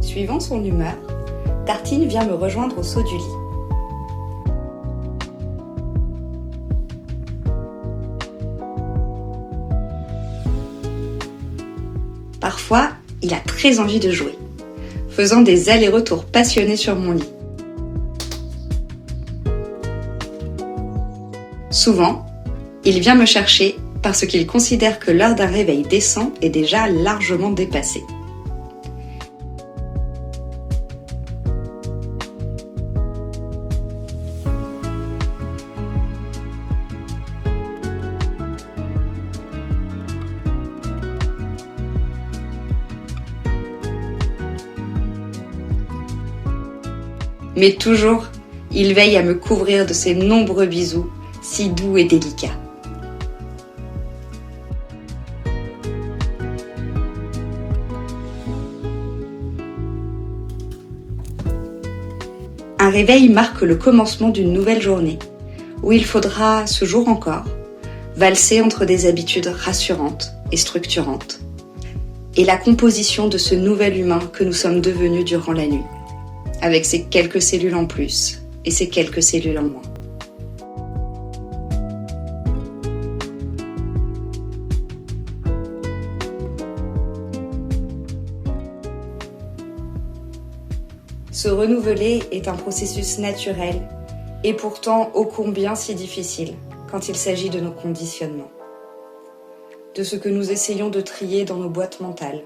Suivant son humeur, Tartine vient me rejoindre au saut du lit. Parfois, il a très envie de jouer, faisant des allers-retours passionnés sur mon lit. Souvent, il vient me chercher parce qu'il considère que l'heure d'un réveil décent est déjà largement dépassée. Mais toujours, il veille à me couvrir de ses nombreux bisous, si doux et délicats. Un réveil marque le commencement d'une nouvelle journée, où il faudra, ce jour encore, valser entre des habitudes rassurantes et structurantes, et la composition de ce nouvel humain que nous sommes devenus durant la nuit, avec ses quelques cellules en plus et ses quelques cellules en moins. Se renouveler est un processus naturel et pourtant ô combien si difficile quand il s'agit de nos conditionnements, de ce que nous essayons de trier dans nos boîtes mentales.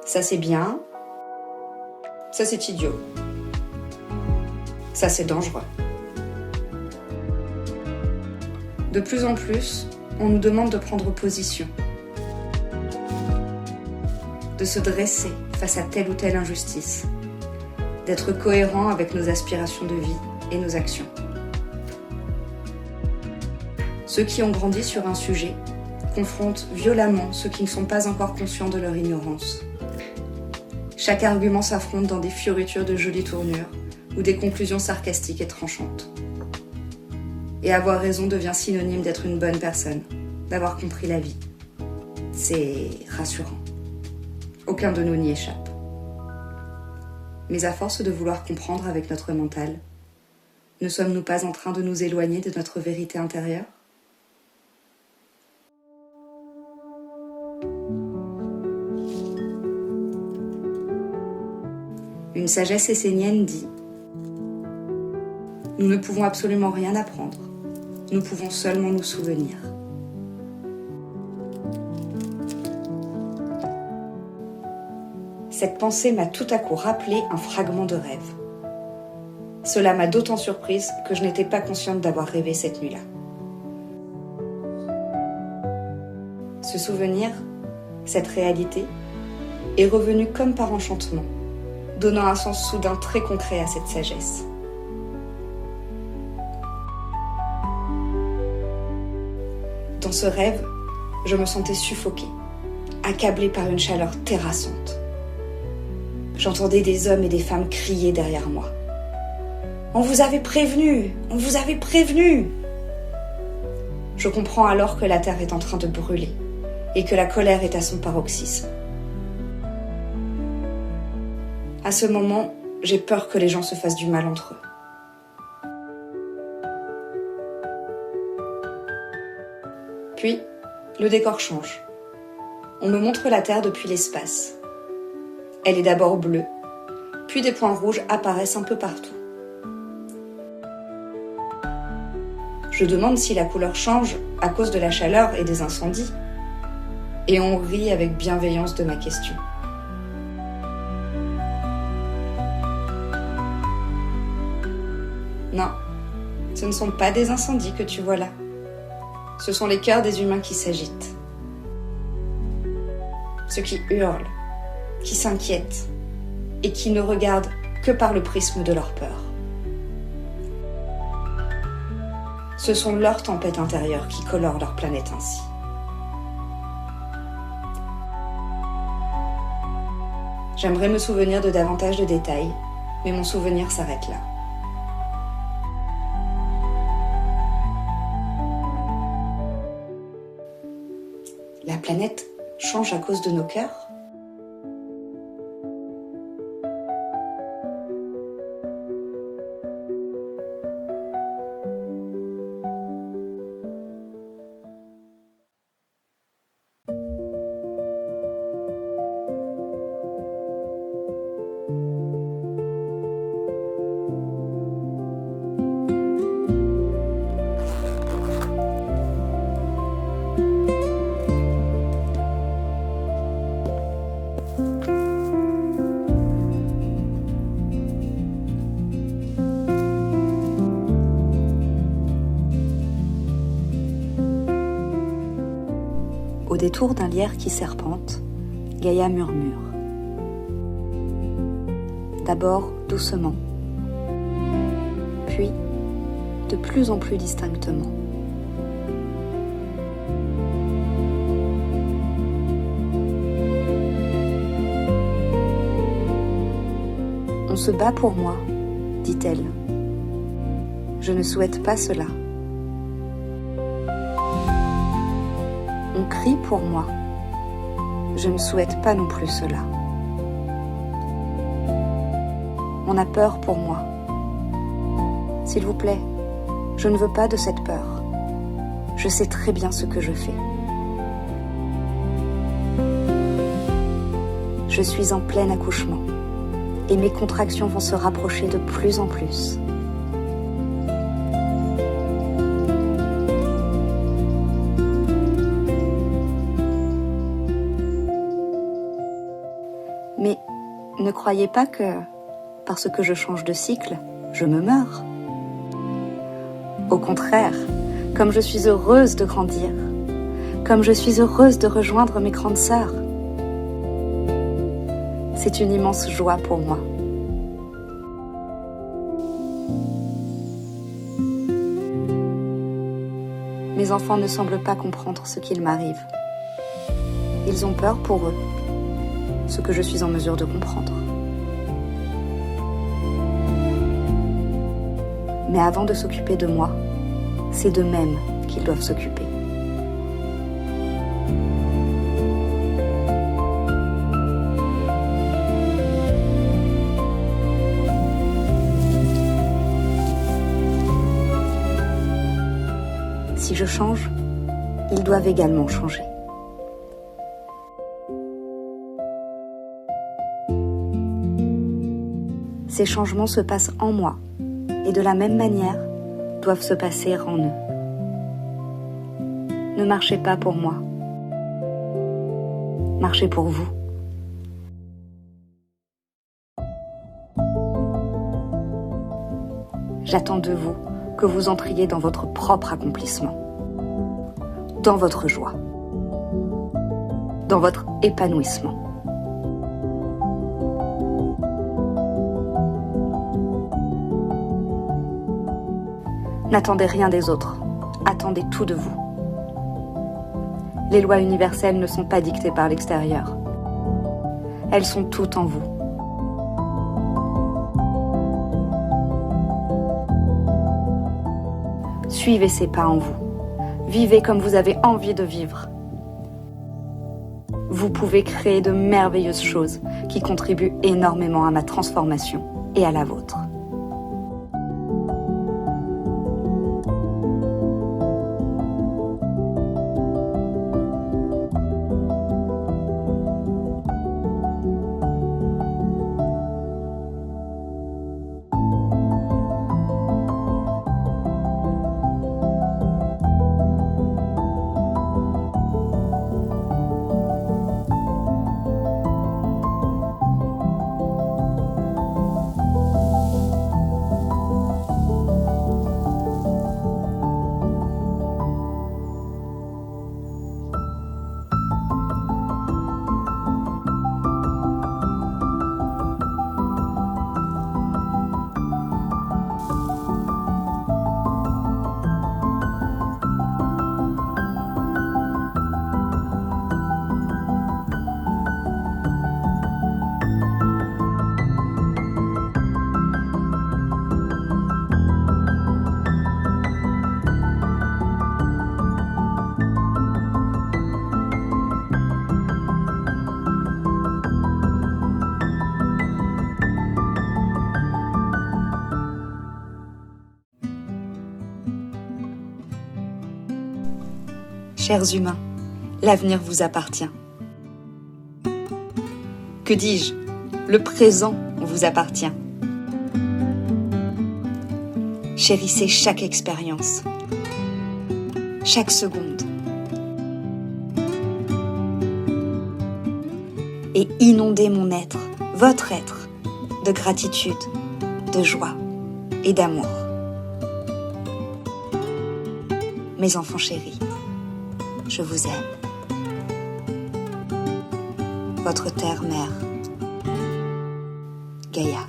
Ça c'est bien, ça c'est idiot, ça c'est dangereux. De plus en plus, on nous demande de prendre position, de se dresser face à telle ou telle injustice, d'être cohérent avec nos aspirations de vie et nos actions. Ceux qui ont grandi sur un sujet confrontent violemment ceux qui ne sont pas encore conscients de leur ignorance. Chaque argument s'affronte dans des fioritures de jolies tournures ou des conclusions sarcastiques et tranchantes. Et avoir raison devient synonyme d'être une bonne personne, d'avoir compris la vie. C'est rassurant. Aucun de nous n'y échappe. Mais à force de vouloir comprendre avec notre mental, ne sommes-nous pas en train de nous éloigner de notre vérité intérieure ? Une sagesse essénienne dit « Nous ne pouvons absolument rien apprendre, nous pouvons seulement nous souvenir. » Cette pensée m'a tout à coup rappelé un fragment de rêve. Cela m'a d'autant surprise que je n'étais pas consciente d'avoir rêvé cette nuit-là. Ce souvenir, cette réalité, est revenu comme par enchantement, donnant un sens soudain très concret à cette sagesse. Dans ce rêve, je me sentais suffoquée, accablée par une chaleur terrassante. J'entendais des hommes et des femmes crier derrière moi. « On vous avait prévenu! On vous avait prévenu !» Je comprends alors que la terre est en train de brûler et que la colère est à son paroxysme. À ce moment, j'ai peur que les gens se fassent du mal entre eux. Puis, le décor change. On me montre la Terre depuis l'espace. Elle est d'abord bleue, puis des points rouges apparaissent un peu partout. Je demande si la couleur change à cause de la chaleur et des incendies, et on rit avec bienveillance de ma question. Non, ce ne sont pas des incendies que tu vois là. Ce sont les cœurs des humains qui s'agitent. Ceux qui hurlent, qui s'inquiètent et qui ne regardent que par le prisme de leur peur. Ce sont leurs tempêtes intérieures qui colorent leur planète ainsi. J'aimerais me souvenir de davantage de détails, mais mon souvenir s'arrête là. La planète change à cause de nos cœurs ? détour d'un lierre qui serpente, Gaïa murmure. D'abord doucement, puis de plus en plus distinctement. On se bat pour moi, dit-elle. Je ne souhaite pas cela. On crie pour moi. Je ne souhaite pas non plus cela. On a peur pour moi. S'il vous plaît, je ne veux pas de cette peur. Je sais très bien ce que je fais. Je suis en plein accouchement et mes contractions vont se rapprocher de plus en plus. Mais ne croyez pas que, parce que je change de cycle, je me meurs. Au contraire, comme je suis heureuse de grandir, comme je suis heureuse de rejoindre mes grandes sœurs, c'est une immense joie pour moi. Mes enfants ne semblent pas comprendre ce qu'il m'arrive. Ils ont peur pour eux, ce que je suis en mesure de comprendre. Mais avant de s'occuper de moi, c'est d'eux-mêmes qu'ils doivent s'occuper. Si je change, ils doivent également changer. Ces changements se passent en moi et de la même manière doivent se passer en eux. Ne marchez pas pour moi. Marchez pour vous. J'attends de vous que vous entriez dans votre propre accomplissement, dans votre joie, dans votre épanouissement. N'attendez rien des autres, attendez tout de vous. Les lois universelles ne sont pas dictées par l'extérieur. Elles sont toutes en vous. Suivez ces pas en vous. Vivez comme vous avez envie de vivre. Vous pouvez créer de merveilleuses choses qui contribuent énormément à ma transformation et à la vôtre. Chers humains, l'avenir vous appartient. Que dis-je? Le présent vous appartient. Chérissez chaque expérience, chaque seconde. Et inondez mon être, votre être, de gratitude, de joie et d'amour. Mes enfants chéris, je vous aime. votre terre-mère, Gaïa.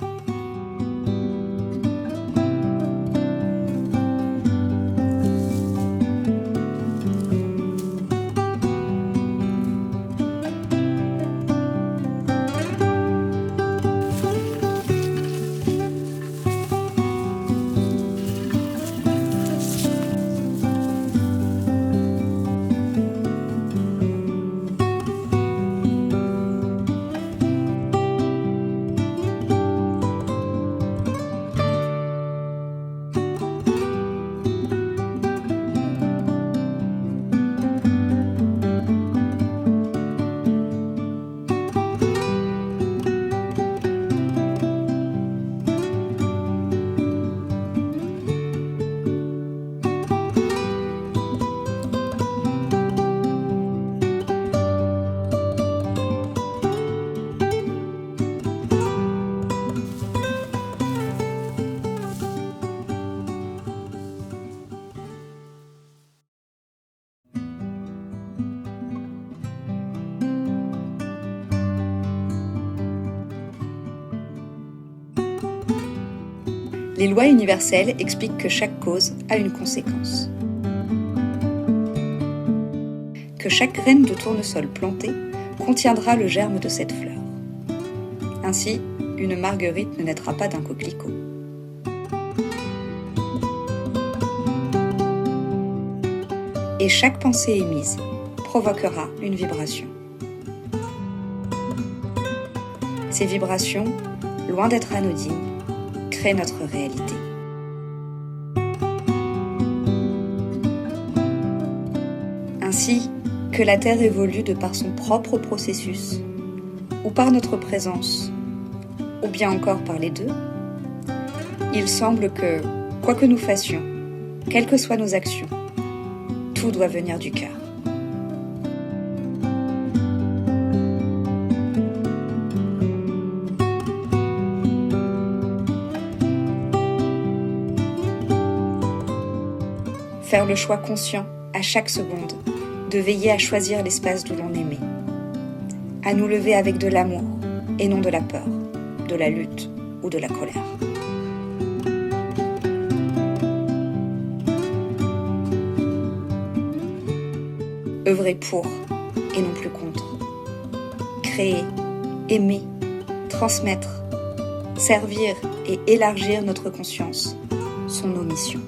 Les lois universelles expliquent que chaque cause a une conséquence. Que chaque graine de tournesol plantée contiendra le germe de cette fleur. Ainsi, une marguerite ne naîtra pas d'un coquelicot. Et chaque pensée émise provoquera une vibration. Ces vibrations, loin d'être anodines, créent notre réalité. Ainsi que la Terre évolue de par son propre processus, ou par notre présence, ou bien encore par les deux, il semble que, quoi que nous fassions, quelles que soient nos actions, tout doit venir du cœur. Faire le choix conscient, à chaque seconde, de veiller à choisir l'espace d'où l'on aimait. À nous lever avec de l'amour, et non de la peur, de la lutte ou de la colère. Œuvrer pour, et non plus contre. Créer, aimer, transmettre, servir et élargir notre conscience sont nos missions.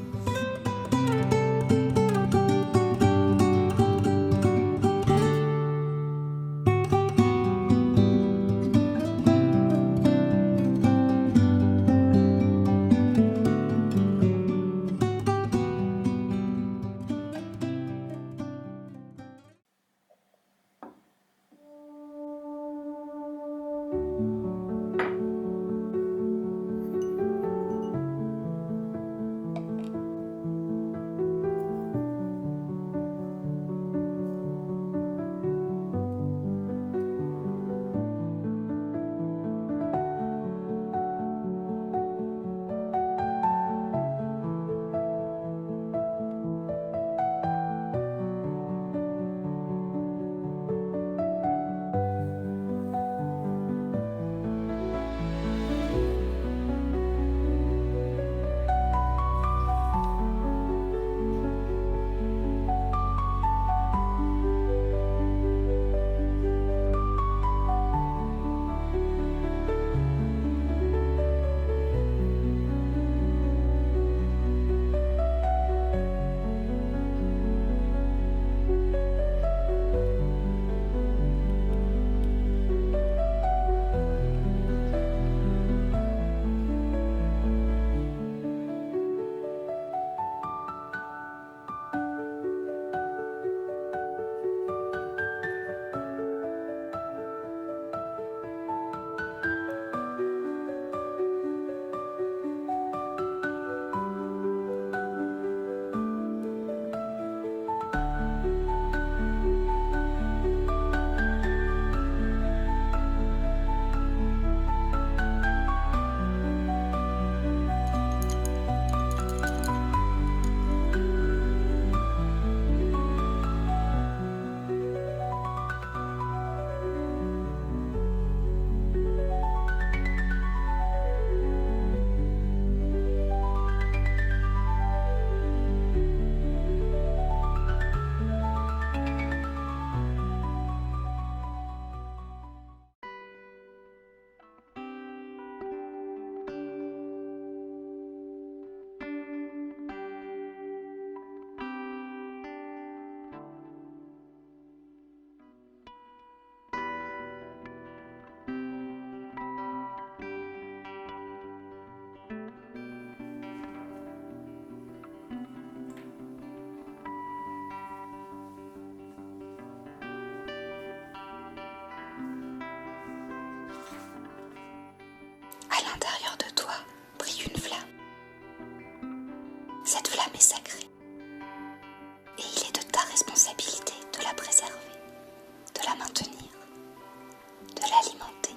l'alimenter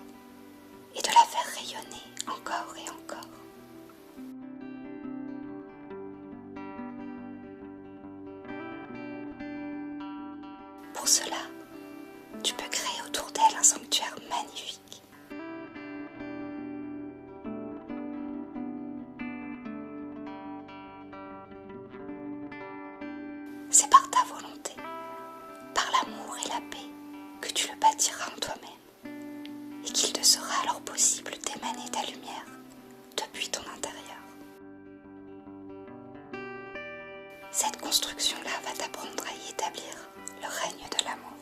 et de la faire rayonner encore et encore. Pour cela, tu peux créer autour d'elle un sanctuaire magnifique. C'est par ta volonté, par l'amour et la paix que tu le bâtiras en toi-même et qu'il te sera alors possible d'émaner ta lumière depuis ton intérieur. Cette construction-là va t'apprendre à y établir le règne de l'amour.